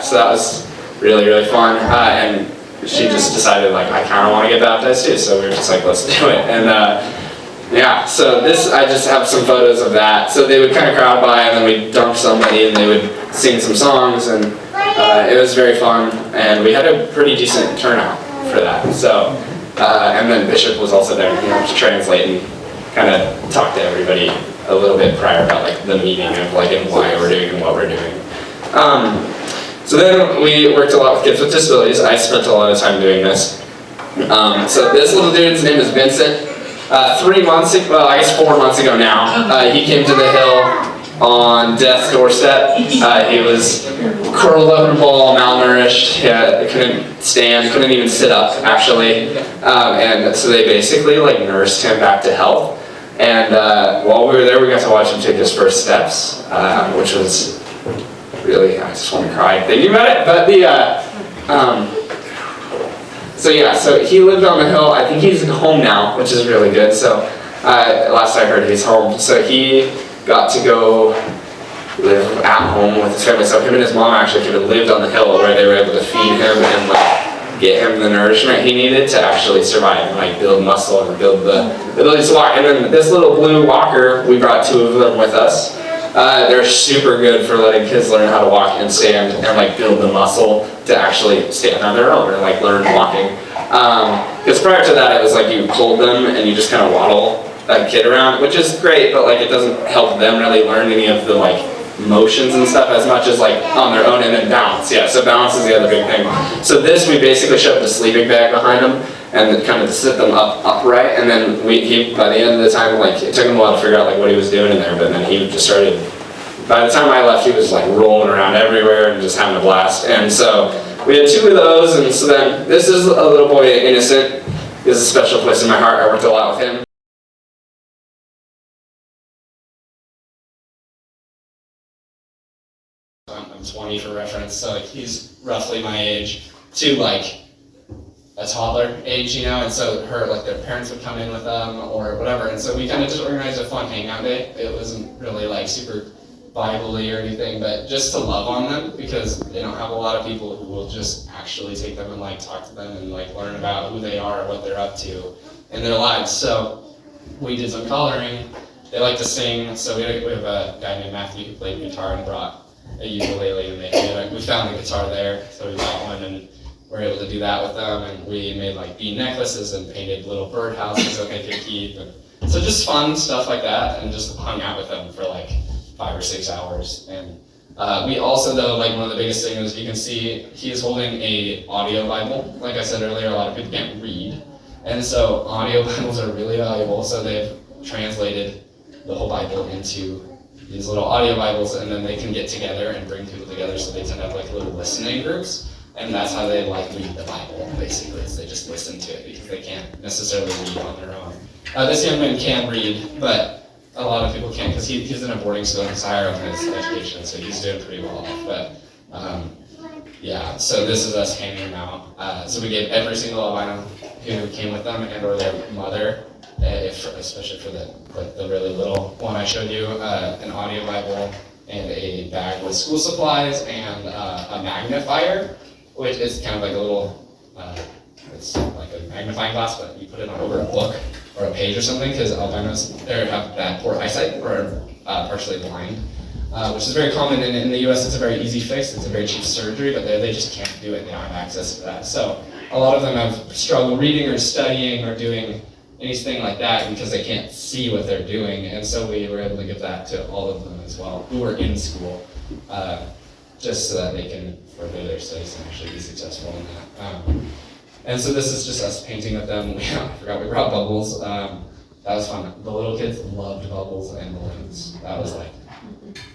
so that was really, really fun. And she just decided like, I kind of want to get baptized too. So we were just like, let's do it. And yeah, so this, I just have some photos of that. So they would kind of crowd by and then we'd dump somebody and they would sing some songs, and it was very fun. And we had a pretty decent turnout for that. So, and then Bishop was also there, you know, to translate and kind of talk to everybody a little bit prior about like the meaning of like and why we're doing and what we're doing. So then we worked a lot with kids with disabilities. I spent a lot of time doing this. So this little dude's name is Vincent. 3 months ago, well I guess 4 months ago now, he came to the hill on death's doorstep. He was curled up in a ball, malnourished, couldn't stand, couldn't even sit up actually. And so they basically like nursed him back to health. And while we were there, we got to watch him take his first steps, which was really, I just want to cry thinking about it. But so yeah, so he lived on the hill. I think he's home now, which is really good. So last I heard, he's home. So he got to go live at home with his family. So him and his mom actually could have lived on the hill where they were able to feed him and like get him the nourishment he needed to actually survive and like build muscle and build the ability to walk. And then this little blue walker, we brought 2 of them with us. They're super good for letting kids learn how to walk and stand and like build the muscle to actually stand on their own or like learn walking. Because prior to that, it was like you hold them and you just kind of waddle that kid around, which is great, but like it doesn't help them really learn any of the like motions and stuff as much as like on their own, and then balance. Yeah, so balance is the other big thing. So this, we basically shoved a sleeping bag behind them and kind of sit them upright, and then he by the end of the time, like it took him a while to figure out like what he was doing in there, but then he just started, by the time I left, he was like rolling around everywhere and just having a blast. And so we had 2 of those, and so then this is a little boy, Innocent. This is a special place in my heart. I worked a lot with him. I'm 20 for reference, so like he's roughly my age to like a toddler age, you know, and so like their parents would come in with them or whatever, and so we kind of just organized a fun hangout day. It wasn't really like super Bible-y or anything, but just to love on them, because they don't have a lot of people who will just actually take them and like talk to them and like learn about who they are, what they're up to in their lives. So we did some coloring. They like to sing, so we have a guy named Matthew who played guitar and brought a ukulele, and we found the guitar there, so we got one and we're able to do that with them. And we made like bead necklaces and painted little bird houses that they could keep, and so just fun stuff like that, and just hung out with them for like 5 or 6 hours. And we also, though, like one of the biggest things, you can see he is holding a audio Bible. Like I said earlier, a lot of people can't read, and so audio Bibles are really valuable. So they've translated the whole Bible into these little audio Bibles, and then they can get together and bring people together, so they tend to have like little listening groups, and that's how they like read the Bible, basically, is they just listen to it because they can't necessarily read on their own. This young man can read, but a lot of people can't, because he's in a boarding school and he's higher up in his education, so he's doing pretty well off. But yeah, so this is us handing them out. So we gave every single albino who came with them and or their mother, especially for the really little one I showed you, an audio Bible and a bag with school supplies and a magnifier, which is kind of like a little, it's like a magnifying glass, but you put it on over a book or a page or something, because albinos have bad poor eyesight or partially blind. Which is very common in the US. It's a very easy fix, it's a very cheap surgery, but they just can't do it, they don't have access to that. So a lot of them have struggled reading or studying or doing anything like that because they can't see what they're doing, and so we were able to give that to all of them as well, who are in school, just so that they can further their studies and actually be successful in that. And so this is just us painting with them. I forgot we brought bubbles. That was fun. The little kids loved bubbles and balloons. That was like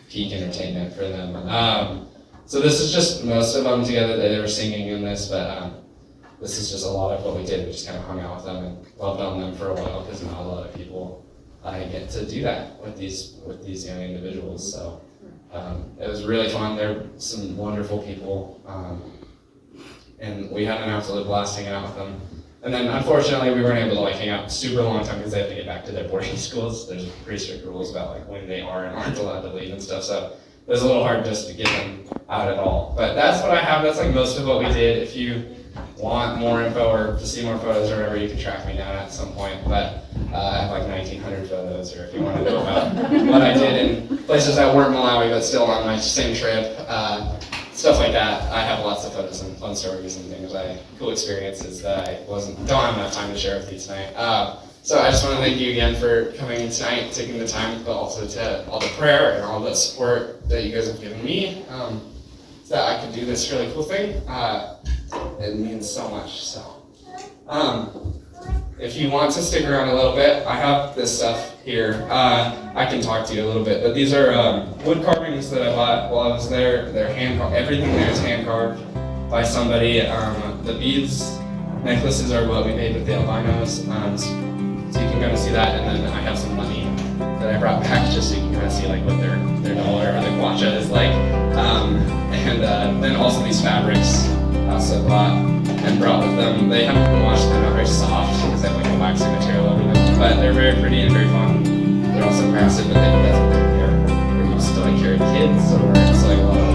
peak entertainment for them. So this is just most of them together. They were singing in this, but this is just a lot of what we did. We just kind of hung out with them and loved on them for a while, because not a lot of people get to do that with these young individuals. So it was really fun. They're some wonderful people, and we had an absolute blast hanging out with them. And then unfortunately we weren't able to hang out super long time because they have to get back to their boarding schools. There's pretty strict rules about when they are and aren't allowed to leave and stuff. So it was a little hard just to get them out at all. But that's what I have. That's most of what we did. If you want more info or to see more photos or whatever, you can track me down at some point. But I have 1,900 photos, or if you want to know about what I did in places that weren't Malawi but still on my same trip, stuff like that. I have lots of photos and fun stories and things, cool experiences that I don't have enough time to share with you tonight. So I just want to thank you again for coming in tonight, taking the time, but also to all the prayer and all the support that you guys have given me, so that I could do this really cool thing. It means so much. So, if you want to stick around a little bit, I have this stuff here. I can talk to you a little bit, but these are wood carvings that I bought while I was there. They're hand carved. Everything there is hand carved by somebody. The beads, necklaces are what we made with the albinos. So you can kind of see that, and then I have some money that I brought back just so you can kind of see what their dollar or their kwacha is like. And then also these fabrics I also bought and brought with them. They haven't been washed, they're not very soft because they have a waxy material over them, but they're very pretty and very fun. They're also massive, but that's what they're used to carry kids, or it's a lot of